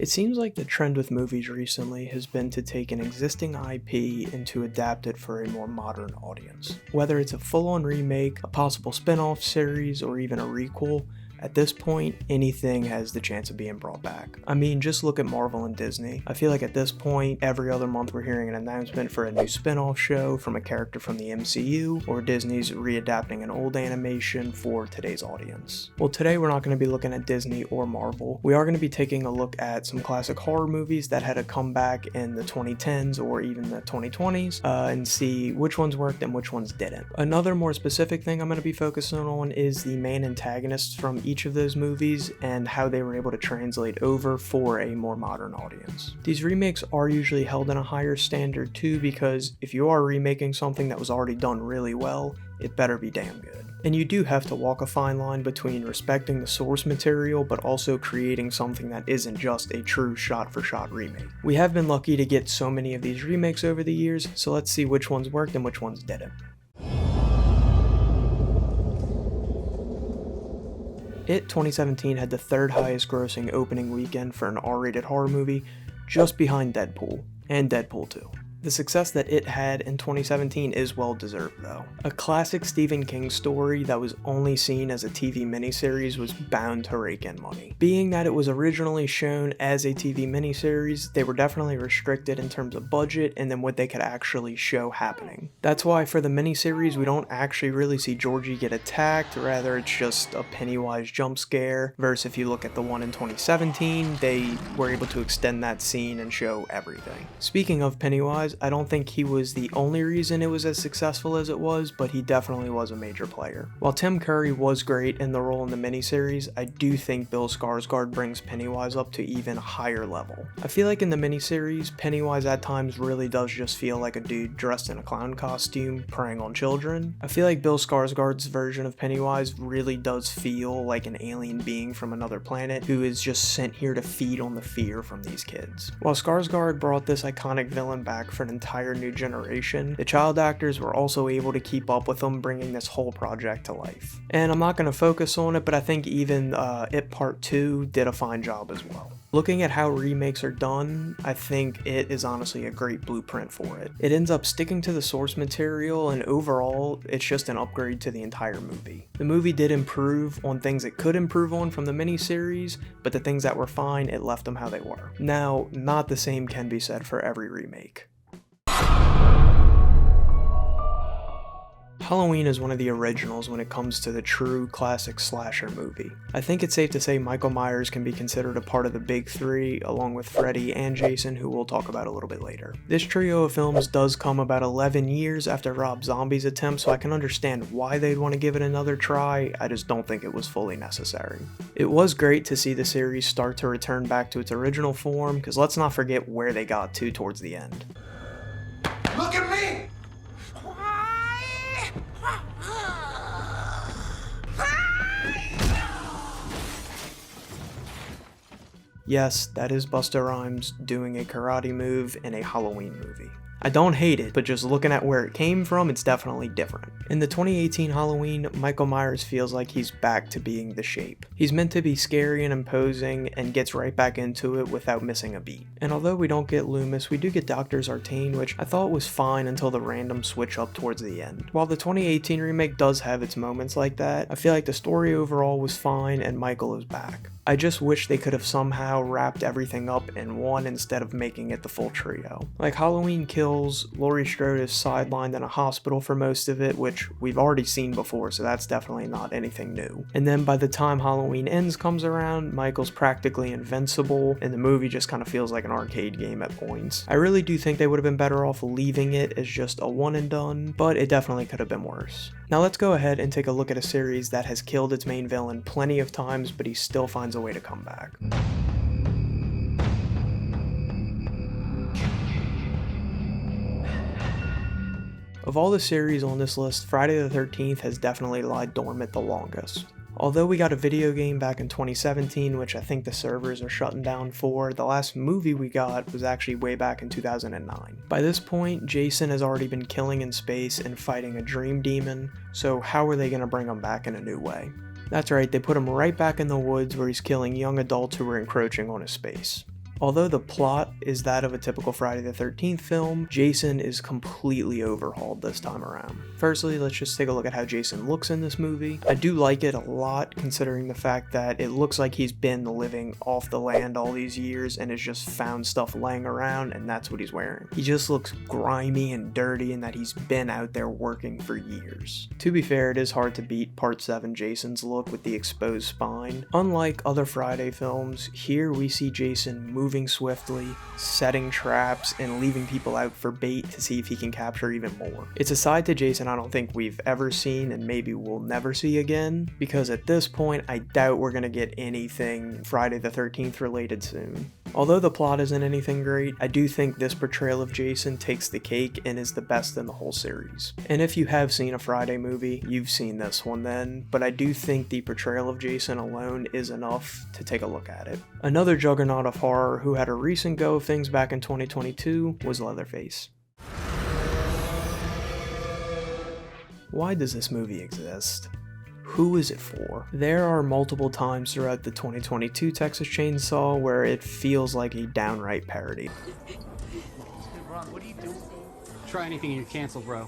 It seems like the trend with movies recently has been to take an existing IP and to adapt it for a more modern audience. Whether it's a full-on remake, a possible spin-off series, or even a requel, at this point, anything has the chance of being brought back. I mean, just look at Marvel and Disney. I feel like at this point, every other month we're hearing an announcement for a new spin-off show from a character from the MCU, or Disney's readapting an old animation for today's audience. Well, today we're not going to be looking at Disney or Marvel. We are going to be taking a look at some classic horror movies that had a comeback in the 2010s or even the 2020s, and see which ones worked and which ones didn't. Another more specific thing I'm going to be focusing on is the main antagonists from each of those movies and how they were able to translate over for a more modern audience. These remakes are usually held in a higher standard too, because if you are remaking something that was already done really well, it better be damn good. And you do have to walk a fine line between respecting the source material but also creating something that isn't just a true shot-for-shot remake. We have been lucky to get so many of these remakes over the years, so let's see which ones worked and which ones didn't. It 2017 had the third highest grossing opening weekend for an R-rated horror movie, just behind Deadpool, and Deadpool 2. The success that it had in 2017 is well deserved though. A classic Stephen King story that was only seen as a TV miniseries was bound to rake in money. Being that it was originally shown as a TV miniseries, they were definitely restricted in terms of budget and then what they could actually show happening. That's why for the miniseries we don't actually really see Georgie get attacked, rather it's just a Pennywise jump scare, versus if you look at the one in 2017, they were able to extend that scene and show everything. Speaking of Pennywise, I don't think he was the only reason it was as successful as it was, but he definitely was a major player. While Tim Curry was great in the role in the miniseries, I do think Bill Skarsgård brings Pennywise up to even a higher level. I feel like in the miniseries, Pennywise at times really does just feel like a dude dressed in a clown costume preying on children. I feel like Bill Skarsgård's version of Pennywise really does feel like an alien being from another planet who is just sent here to feed on the fear from these kids. While Skarsgård brought this iconic villain back for an entire new generation, the child actors were also able to keep up with them, bringing this whole project to life. And I'm not going to focus on it, but I think even It Part 2 did a fine job as well. Looking at how remakes are done, I think It is honestly a great blueprint for it. It ends up sticking to the source material, and overall, it's just an upgrade to the entire movie. The movie did improve on things it could improve on from the miniseries, but the things that were fine, it left them how they were. Now, not the same can be said for every remake. Halloween is one of the originals when it comes to the true classic slasher movie. I think it's safe to say Michael Myers can be considered a part of the big three, along with Freddy and Jason, who we'll talk about a little bit later. This trio of films does come about 11 years after Rob Zombie's attempt, so I can understand why they'd want to give it another try. I just don't think it was fully necessary. It was great to see the series start to return back to its original form, because let's not forget where they got to towards the end. Look at me! Yes, that is Busta Rhymes doing a karate move in a Halloween movie. I don't hate it, but just looking at where it came from, it's definitely different. In the 2018 Halloween, Michael Myers feels like he's back to being the Shape. He's meant to be scary and imposing, and gets right back into it without missing a beat. And although we don't get Loomis, we do get Dr. Zartane, which I thought was fine until the random switch up towards the end. While the 2018 remake does have its moments like that, I feel like the story overall was fine and Michael is back. I just wish they could have somehow wrapped everything up in one instead of making it the full trio. Like Halloween Kills, Laurie Strode is sidelined in a hospital for most of it, which we've already seen before, so that's definitely not anything new. And then by the time Halloween Ends comes around, Michael's practically invincible, and the movie just kind of feels like an arcade game at points. I really do think they would have been better off leaving it as just a one and done, but it definitely could have been worse. Now let's go ahead and take a look at a series that has killed its main villain plenty of times, but he still finds a way to come back. Of all the series on this list, Friday the 13th has definitely lied dormant the longest. Although we got a video game back in 2017, which I think the servers are shutting down for, the last movie we got was actually way back in 2009. By this point, Jason has already been killing in space and fighting a dream demon, so how are they going to bring him back in a new way? That's right, they put him right back in the woods where he's killing young adults who were encroaching on his space. Although the plot is that of a typical Friday the 13th film, Jason is completely overhauled this time around. Firstly, let's just take a look at how Jason looks in this movie. I do like it a lot, considering the fact that it looks like he's been living off the land all these years and has just found stuff laying around, and that's what he's wearing. He just looks grimy and dirty, and that he's been out there working for years. To be fair, it is hard to beat Part 7 Jason's look with the exposed spine. Unlike other Friday films, here we see Jason moving swiftly, setting traps, and leaving people out for bait to see if he can capture even more. It's a side to Jason I don't think we've ever seen and maybe we'll never see again, because at this point I doubt we're gonna get anything Friday the 13th related soon. Although the plot isn't anything great, I do think this portrayal of Jason takes the cake and is the best in the whole series. And if you have seen a Friday movie, you've seen this one then, but I do think the portrayal of Jason alone is enough to take a look at it. Another juggernaut of horror who had a recent go of things back in 2022 was Leatherface. Why does this movie exist? Who is it for? There are multiple times throughout the 2022 Texas Chainsaw where it feels like a downright parody. Ron, what are you doing? Try anything and you're canceled, bro.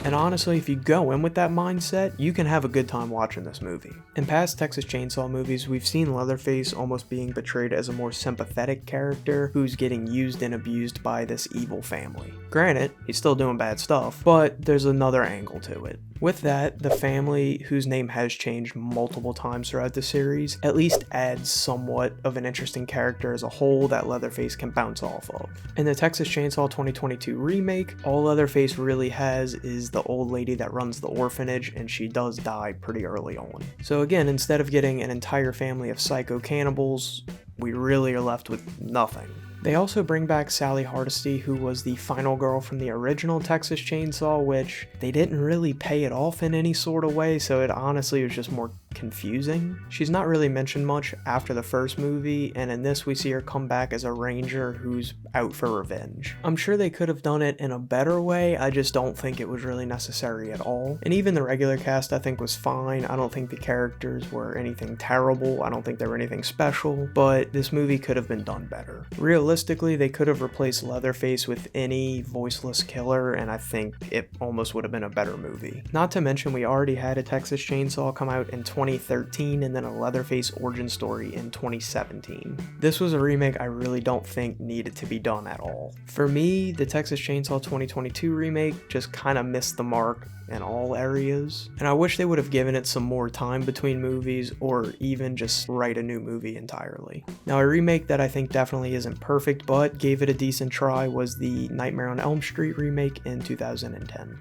And honestly, if you go in with that mindset, you can have a good time watching this movie. In past Texas Chainsaw movies, we've seen Leatherface almost being portrayed as a more sympathetic character who's getting used and abused by this evil family. Granted, he's still doing bad stuff, but there's another angle to it. With that, the family, whose name has changed multiple times throughout the series, at least adds somewhat of an interesting character as a whole that Leatherface can bounce off of. In the Texas Chainsaw 2022 remake, all Leatherface really has is the old lady that runs the orphanage, and she does die pretty early on. So again, instead of getting an entire family of psycho cannibals, we really are left with nothing. They also bring back Sally Hardesty, who was the final girl from the original Texas Chainsaw, which they didn't really pay it off in any sort of way, so it honestly was just more confusing. She's not really mentioned much after the first movie, and in this we see her come back as a ranger who's out for revenge. I'm sure they could have done it in a better way, I just don't think it was really necessary at all. And even the regular cast I think was fine. I don't think the characters were anything terrible, I don't think they were anything special, but this movie could have been done better. Realistically, they could have replaced Leatherface with any voiceless killer, and I think it almost would have been a better movie. Not to mention we already had a Texas Chainsaw come out in 2013 and then a Leatherface origin story in 2017. This was a remake I really don't think needed to be done at all. For me, the Texas Chainsaw 2022 remake just kind of missed the mark in all areas, and I wish they would have given it some more time between movies or even just write a new movie entirely. Now, a remake that I think definitely isn't perfect but gave it a decent try was the Nightmare on Elm Street remake in 2010.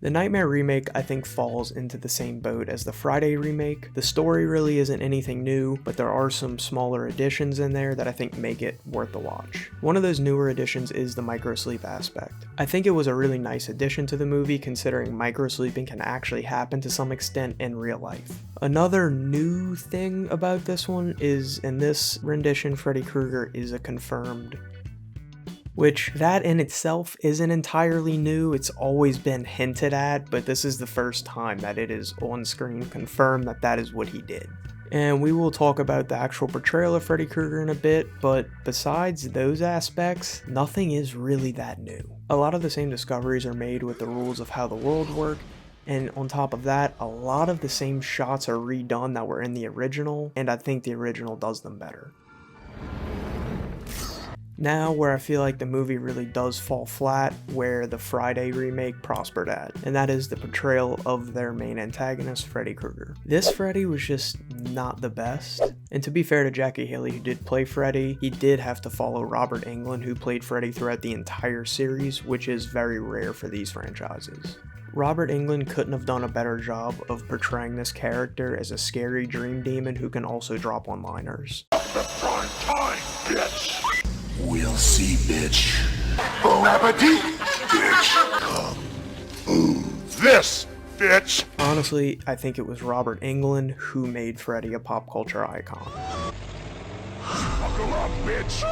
The Nightmare remake I think falls into the same boat as the Friday remake. The story really isn't anything new, but there are some smaller additions in there that I think make it worth the watch. One of those newer additions is the microsleep aspect. I think it was a really nice addition to the movie considering microsleeping can actually happen to some extent in real life. Another new thing about this one is in this rendition Freddy Krueger is a confirmed, which that in itself isn't entirely new. It's always been hinted at, but this is the first time that it is on screen confirmed that that is what he did. And we will talk about the actual portrayal of Freddy Krueger in a bit, but besides those aspects, nothing is really that new. A lot of the same discoveries are made with the rules of how the world works, and on top of that, a lot of the same shots are redone that were in the original, and I think the original does them better. Now, where I feel like the movie really does fall flat, where the Friday remake prospered at, and that is the portrayal of their main antagonist, Freddy Krueger. This Freddy was just not the best, and to be fair to Jackie Haley, who did play Freddy, he did have to follow Robert Englund, who played Freddy throughout the entire series, which is very rare for these franchises. Robert Englund couldn't have done a better job of portraying this character as a scary dream demon who can also drop one-liners. The prime time, bitch! We'll see, bitch. Bon appetit, bitch. Come. This, bitch. Honestly, I think it was Robert Englund who made Freddy a pop culture icon. Buckle up, bitch.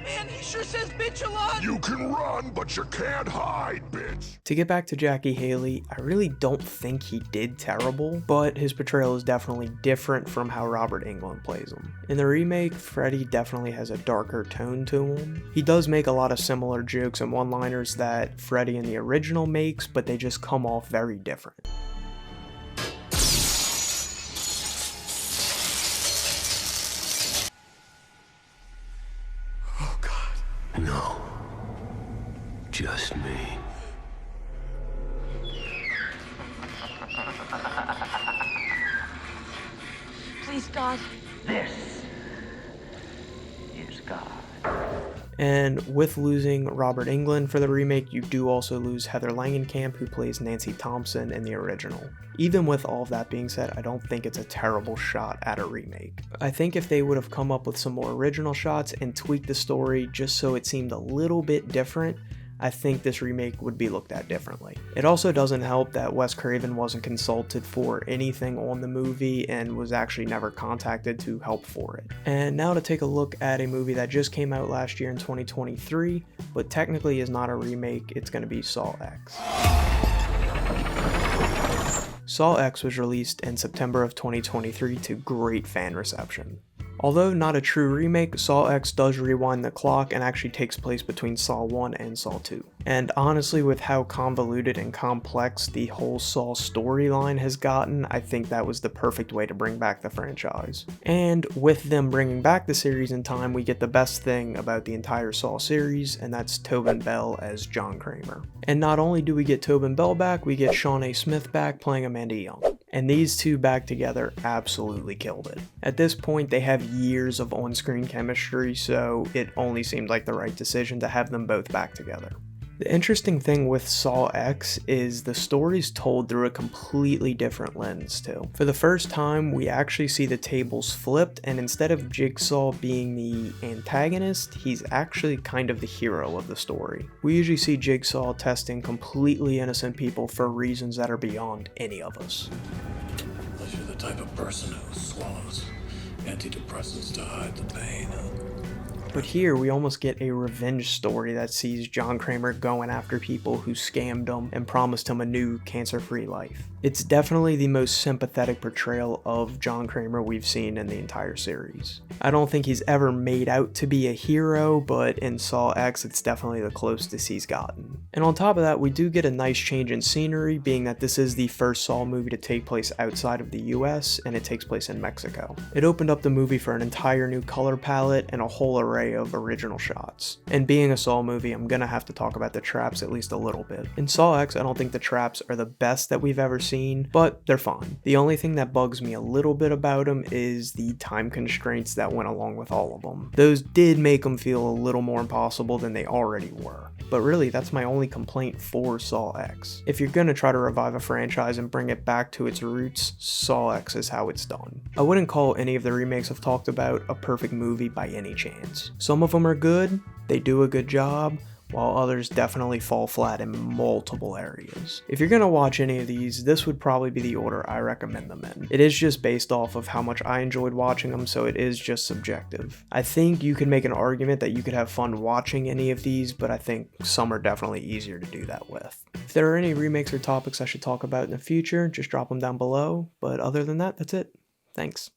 Man, he's sure says bitch a lot. You can run, but you can't hide, bitch. To get back to Jackie Haley, I really don't think he did terrible, but his portrayal is definitely different from how Robert Englund plays him. In the remake, Freddy definitely has a darker tone to him. He does make a lot of similar jokes and one-liners that Freddy in the original makes, but they just come off very different. No, just me. Please, God. This is God. And with losing Robert Englund for the remake, you do also lose Heather Langenkamp, who plays Nancy Thompson in the original. Even with all of that being said, I don't think it's a terrible shot at a remake. I think if they would have come up with some more original shots and tweaked the story just so it seemed a little bit different, I think this remake would be looked at differently. It also doesn't help that Wes Craven wasn't consulted for anything on the movie and was actually never contacted to help for it. And now to take a look at a movie that just came out last year in 2023, but technically is not a remake, it's going to be Saw X. Saw X was released in September of 2023 to great fan reception. Although not a true remake, Saw X does rewind the clock and actually takes place between Saw 1 and Saw 2. And honestly, with how convoluted and complex the whole Saw storyline has gotten, I think that was the perfect way to bring back the franchise. And with them bringing back the series in time, we get the best thing about the entire Saw series, and that's Tobin Bell as John Kramer. And not only do we get Tobin Bell back, we get Sean A. Smith back playing Amanda Young. And these two back together absolutely killed it. At this point, they have years of on-screen chemistry, so it only seemed like the right decision to have them both back together. The interesting thing with Saw X is the story's told through a completely different lens too. For the first time, we actually see the tables flipped, and instead of Jigsaw being the antagonist, he's actually kind of the hero of the story. We usually see Jigsaw testing completely innocent people for reasons that are beyond any of us. Unless you're the type of person who swallows antidepressants to hide the pain. But here we almost get a revenge story that sees John Kramer going after people who scammed him and promised him a new cancer-free life. It's definitely the most sympathetic portrayal of John Kramer we've seen in the entire series. I don't think he's ever made out to be a hero, but in Saw X it's definitely the closest he's gotten. And on top of that, we do get a nice change in scenery, being that this is the first Saw movie to take place outside of the US, and it takes place in Mexico. It opened up the movie for an entire new color palette and a whole array of original shots. And being a Saw movie, I'm gonna have to talk about the traps at least a little bit. In Saw X, I don't think the traps are the best that we've ever seen, but they're fine. The only thing that bugs me a little bit about them is the time constraints that went along with all of them. Those did make them feel a little more impossible than they already were. But really, that's my only complaint for Saw X. If you're gonna try to revive a franchise and bring it back to its roots, Saw X is how it's done. I wouldn't call any of the remakes I've talked about a perfect movie by any chance. Some of them are good, they do a good job, while others definitely fall flat in multiple areas. If you're gonna watch any of these, this would probably be the order I recommend them in. It is just based off of how much I enjoyed watching them, so it is just subjective. I think you could make an argument that you could have fun watching any of these, but I think some are definitely easier to do that with. If there are any remakes or topics I should talk about in the future, just drop them down below, but other than that, that's it. Thanks.